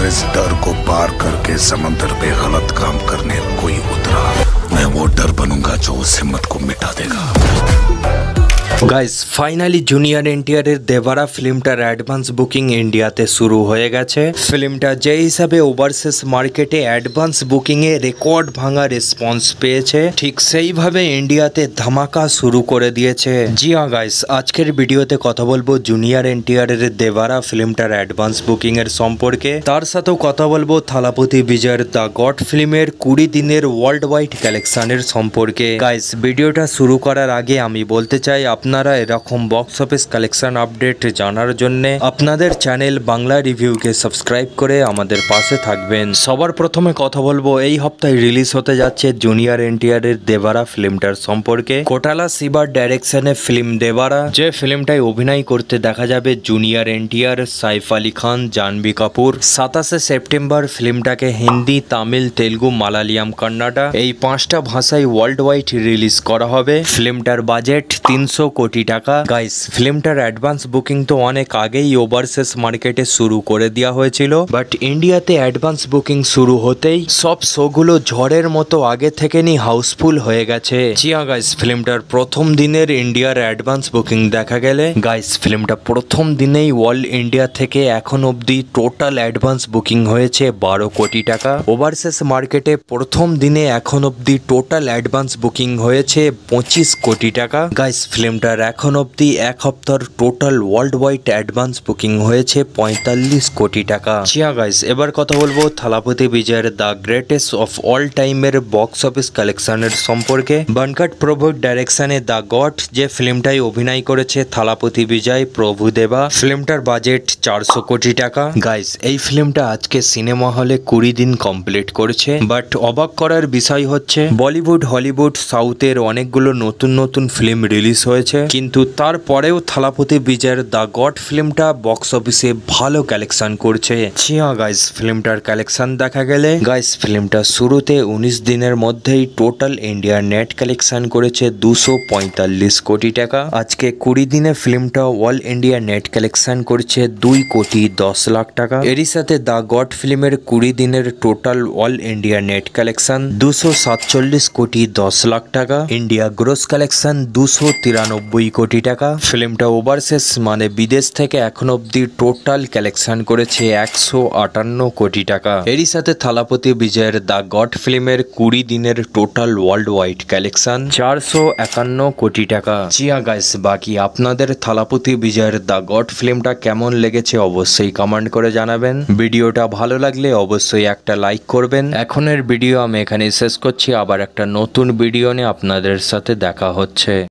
अगर इस डर को पार करके समंदर पे गलत काम करने कोई उतरा, मैं वो डर बनूंगा जो उस हिम्मत को मिटा देगा। গাইস ফাইনালি জুনিয়র এনটিআর এর দেবারা ফিল্মটার অ্যাডভান্স বুকিং ইন্ডিয়াতে শুরু হয়ে গেছে। ফিল্মটা যে হিসাবে ওভারসিজ মার্কেটে অ্যাডভান্স বুকিং এ রেকর্ড ভাঙা রেসপন্স পেয়েছে, ঠিক সেইভাবে ইন্ডিয়াতে ধামাকা শুরু করে দিয়েছে। জি হ্যাঁ গাইস, আজকের ভিডিওতে কথা বলবো জুনিয়র এনটিআর এর দেবারা ফিল্মটার অ্যাডভান্স বুকিং এর সম্পর্কে। তার সাথেও কথা বলবো থালাপতি বিজয়ের দ্য গড ফিল্মের 20 দিনের ওয়ার্ল্ড ওয়াইড কালেকশনের সম্পর্কে। গাইস ভিডিওটা শুরু করার আগে আমি বলতে চাই, আপনারা এরকম বক্স অফিস কালেকশন আপডেট জানার জন্য আপনাদের চ্যানেল বাংলা রিভিউকে সাবস্ক্রাইব করে আমাদের পাশে থাকবেন। সবার প্রথমে কথা বলবো এই সপ্তাহে রিলিজ হতে যাচ্ছে জুনিয়র এনটিআর এর দেবারা ফিল্মটার সম্পর্কে। কোটালা শিবার ডাইরেকশনে ফিল্ম দেবারা, যে ফিল্মটায় অভিনয় করতে দেখা যাবে junior NTR, Saif Ali Khan, Jahnavi Kapoor. 27শে September ফিল্মটাকে Hindi, Tamil, Telugu, Malayalam, Kannada এই 5টা ভাষায় ওয়ার্ল্ড ওয়াইড রিলিজ করা হবে। ফিল্মটার বাজেট 300 কোটি টাকা। গাইস ফিল্মটার অ্যাডভান্স বুকিং তো অনেক আগেই ওভারসিজ মার্কেটে শুরু করে দেওয়া হয়েছিল, বাট ইন্ডিয়াতে অ্যাডভান্স বুকিং শুরু হতেই সব শোগুলো ঝড়ের মতো আগে থেকে হাউসফুল হয়ে গেছে। জিয়া গাইস, ফিল্মটার প্রথম দিনের ইন্ডিয়ার অ্যাডভান্স বুকিং দেখা গেলে গাইস ফিল্মটা প্রথম দিনেই অল ইন্ডিয়া থেকে এখন অবধি টোটাল অ্যাডভান্স বুকিং হয়েছে 12 কোটি টাকা। ওভারসিজ মার্কেটে প্রথম দিনে এখন অবধি টোটাল অ্যাডভান্স বুকিং হয়েছে 25 কোটি টাকা। গাইস ফিল্মটার এখন অবধি এক সপ্তাহের total world wide advance booking হয়েছে 45 কোটি টাকা। জিয়া গাইস, এবার কথা বলবো থালাপতি বিজয়ের দ্য গ্রেটেস্ট অফ অল টাইমের বক্স অফিস কালেকশনের সম্পর্কে। বানকাট প্রভুর ডাইরেকশনে দ্য গড, যে ফিল্মটাই অভিনয় করেছে থালাপতি বিজয়, প্রভুদেবা। ফিল্মটার বাজেট 400 কোটি টাকা। গাইস এই ফিল্মটা আজকে সিনেমা হলে 20 দিন কমপ্লিট করেছে, বাট অবাক করার বিষয় হচ্ছে বলিউড, হলিউড, সাউথের অনেকগুলো নতুন নতুন ফিল্ম রিলিজ হয়েছে, কিন্তু তারপরেও থালাপতি বিজয়ের দ্য গড ফিল্মটা বক্স অফিসে ভালো কালেকশন করছে। জিয়া গাইস, ফিল্মটার কালেকশন দেখা গেলে গাইস ফিল্মটা শুরুতে 19 দিনের মধ্যেই টোটাল ইন্ডিয়ার নেট কালেকশন করেছে 245 কোটি টাকা। আজকে 20 দিনে ফিল্মটা অল ইন্ডিয়া নেট কালেকশন করছে 2 কোটি 10 লাখ টাকা। এরই সাথে দ্য গড ফিল্মের 20 দিনের total all India net collection 247 কোটি 10 লাখ টাকা। ইন্ডিয়া গ্রোস কালেকশন 293 কোটি টাকা। ফিল্মটা ওভারসিজ মানে বিদেশ থেকে এখন অব্দি টোটাল কালেকশন করেছে 158 কোটি টাকা। এরই সাথে থালাপতি বিজয়ের দ্য গড ফিল্মের 20 দিনের টোটাল ওয়ার্ল্ড ওয়াইড কালেকশন 451 কোটি টাকা। জিয়া গাইস, বাকি আপনাদের থালাপতি বিজয়ের দ্য গড ফিল্মটা কেমন লেগেছে অবশ্যই কমেন্ট করে জানাবেন। ভিডিওটা ভালো লাগলে অবশ্যই একটা লাইক করবেন। এখনের ভিডিও আমি এখানে শেষ করছি, আবার একটা নতুন ভিডিও নিয়ে আপনাদের সাথে দেখা হচ্ছে।